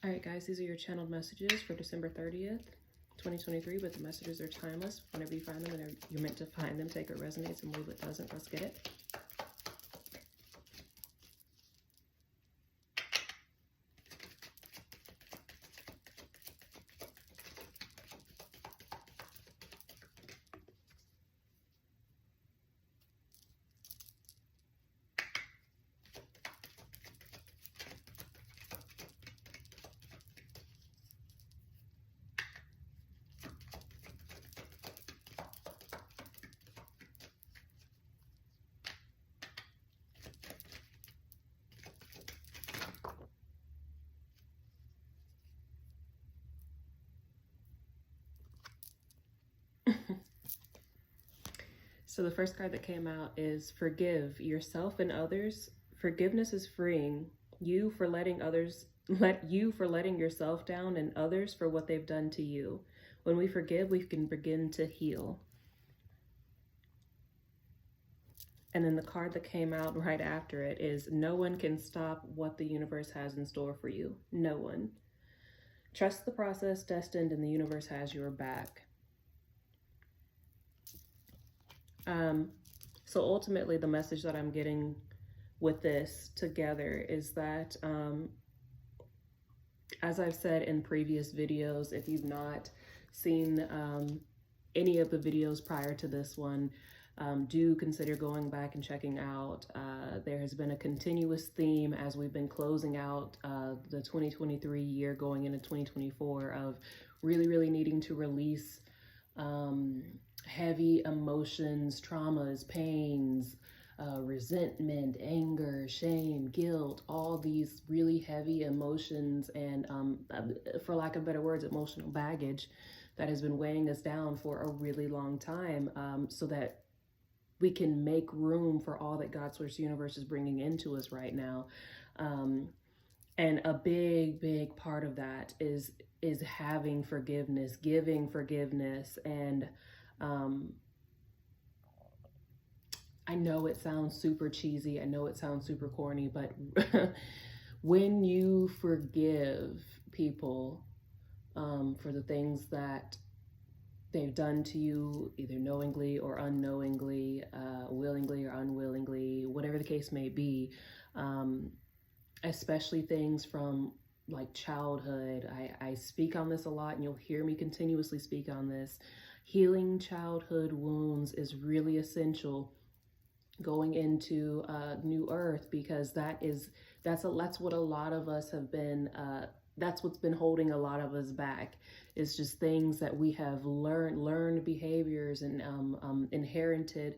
All right, guys, these are your channeled messages for December 30th, 2023, but the messages are timeless. Whenever you find them, and you're meant to find them, take what resonates and leave what doesn't. Let's get it. So the first card that came out is forgive yourself and others. Forgiveness is freeing you for letting yourself down and others for what they've done to you. When we forgive, we can begin to heal. And then the card that came out right after it is no one can stop what the universe has in store for you. No one. Trust the process destined and the universe has your back. So ultimately the message that I'm getting with this together is that, as I've said in previous videos, if you've not seen any of the videos prior to this one, do consider going back and checking out. There has been a continuous theme as we've been closing out the 2023 year going into 2024 of really needing to release heavy emotions, traumas, pains, resentment, anger, shame, guilt, all these really heavy emotions and, for lack of better words, emotional baggage that has been weighing us down for a really long time, so that we can make room for all that God's Source Universe is bringing into us right now. And a big part of that is having forgiveness, giving forgiveness. And I know it sounds super cheesy. I know it sounds super corny, but when you forgive people for the things that they've done to you, either knowingly or unknowingly, willingly or unwillingly, whatever the case may be, especially things from like childhood. I speak on this a lot, and you'll hear me continuously speak on this. Healing childhood wounds is really essential going into New Earth, because that's what a lot of us have been, that's what's been holding a lot of us back. It's just things that we have learned behaviors and inherited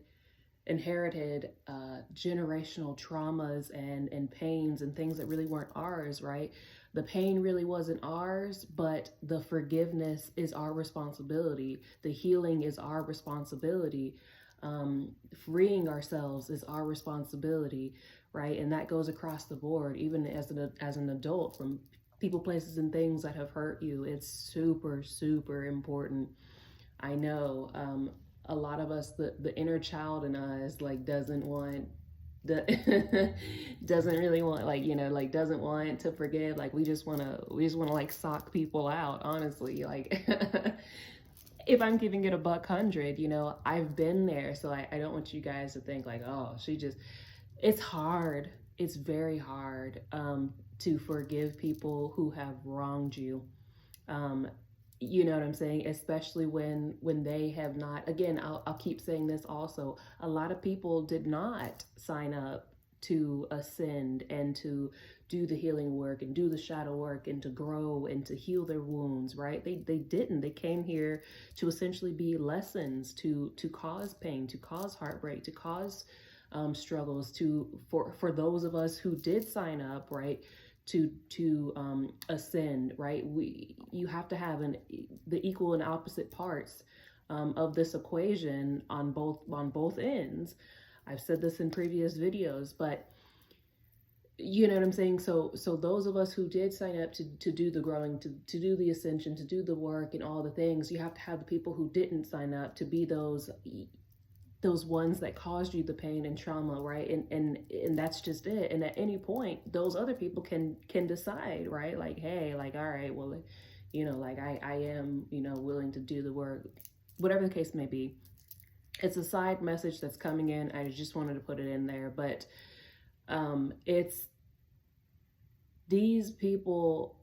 generational traumas and pains and things that really weren't ours, right? The pain really wasn't ours, but the forgiveness is our responsibility. The healing is our responsibility. Freeing ourselves is our responsibility, right? And that goes across the board, even as an adult, from people, places, and things that have hurt you. It's super important. I know a lot of us, the inner child in us, like doesn't want really want, like, you know, like doesn't want to forgive. Like we just want to like sock people out, honestly. Like if I'm giving it $100, you know, I've been there. So I don't want you guys to think like, oh, it's hard. It's very hard to forgive people who have wronged you. You know what I'm saying? Especially when they have not, again, I'll keep saying this also, a lot of people did not sign up to ascend and to do the healing work and do the shadow work and to grow and to heal their wounds, right? They didn't. They came here to essentially be lessons, to cause pain, to cause heartbreak, to cause struggles, for those of us who did sign up, right, to ascend, right? You have to have the equal and opposite parts of this equation on both ends. I've said this in previous videos, but you know what I'm saying? So those of us who did sign up to do the growing, to do the ascension, to do the work and all the things, you have to have the people who didn't sign up to be those those ones that caused you the pain and trauma, right? And that's just it. And at any point, those other people can decide, right? Like, hey, like, all right, well, you know, like I am, you know, willing to do the work, whatever the case may be. It's a side message that's coming in. I just wanted to put it in there, but it's these people,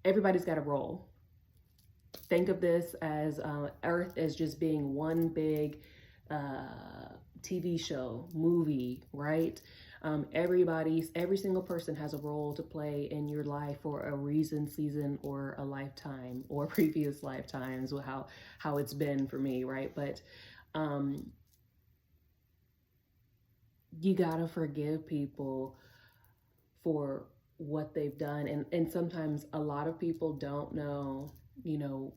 everybody's got a role. Think of this as Earth as just being one big TV show, movie, right? Every single person has a role to play in your life for a reason, season, or a lifetime, or previous lifetimes, or how it's been for me, right? But you gotta forgive people for what they've done, and sometimes a lot of people don't know, you know,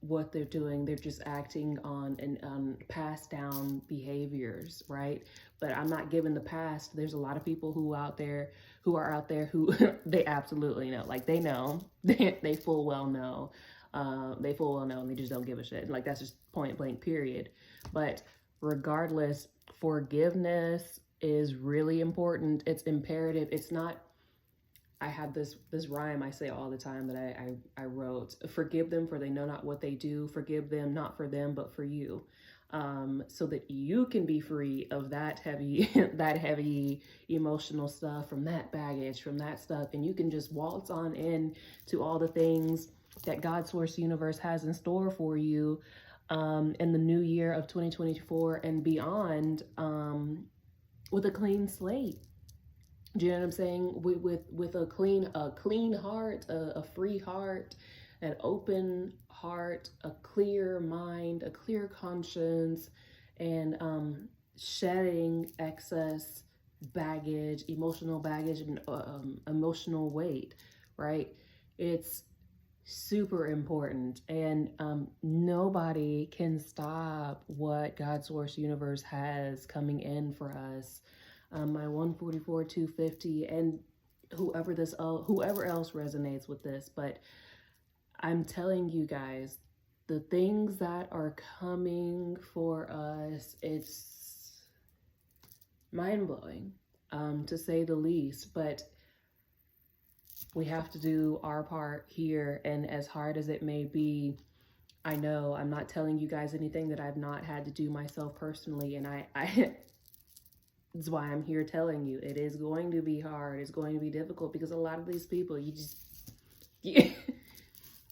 what they're doing. They're just acting on passed down behaviors, right? But I'm not giving the past. There's a lot of people who are out there who they absolutely know, like they know, they full well know, and they just don't give a shit. Like that's just point blank period. But regardless, forgiveness is really important. It's imperative. It's not, I have this rhyme I say all the time that I wrote: forgive them for they know not what they do. Forgive them, not for them, but for you. So that you can be free of that heavy, that heavy emotional stuff, from that baggage, from that stuff. And you can just waltz on in to all the things that God Source Universe has in store for you in the new year of 2024 and beyond, with a clean slate. Do you know what I'm saying? With a clean heart, a free heart, an open heart, a clear mind, a clear conscience, and shedding excess baggage, emotional baggage, and emotional weight, right? It's super important, and nobody can stop what God Source Universe has coming in for us. My 144, 250, and whoever else resonates with this. But I'm telling you guys, the things that are coming for us, it's mind-blowing, to say the least. But we have to do our part here, and as hard as it may be, I know I'm not telling you guys anything that I've not had to do myself personally, and I that's why I'm here telling you it is going to be hard. It's going to be difficult, because a lot of these people, you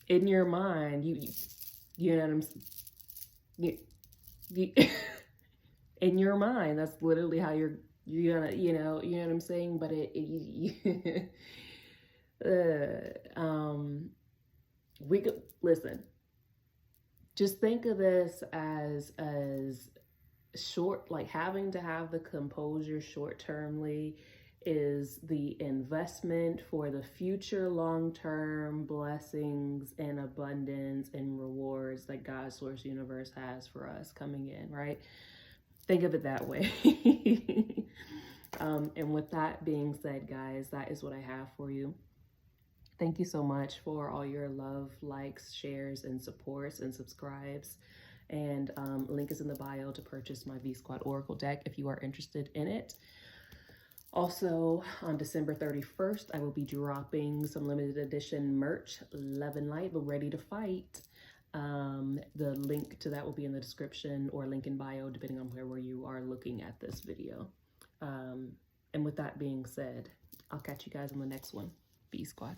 in your mind, you know what I'm in your mind, that's literally how you're gonna, you know what I'm saying. But we could listen. Just think of this as short, like having to have the composure short-termly is the investment for the future long-term blessings and abundance and rewards that God's Source Universe has for us coming in, right? Think of it that way. And with that being said, guys, that is what I have for you. Thank you so much for all your love, likes, shares, and supports and subscribes. And link is in the bio to purchase my V-Squad Oracle deck if you are interested in it. Also, on December 31st, I will be dropping some limited edition merch, Love and Light, but ready to fight. The link to that will be in the description or link in bio, depending on where you are looking at this video. And with that being said, I'll catch you guys on the next one. V-Squad.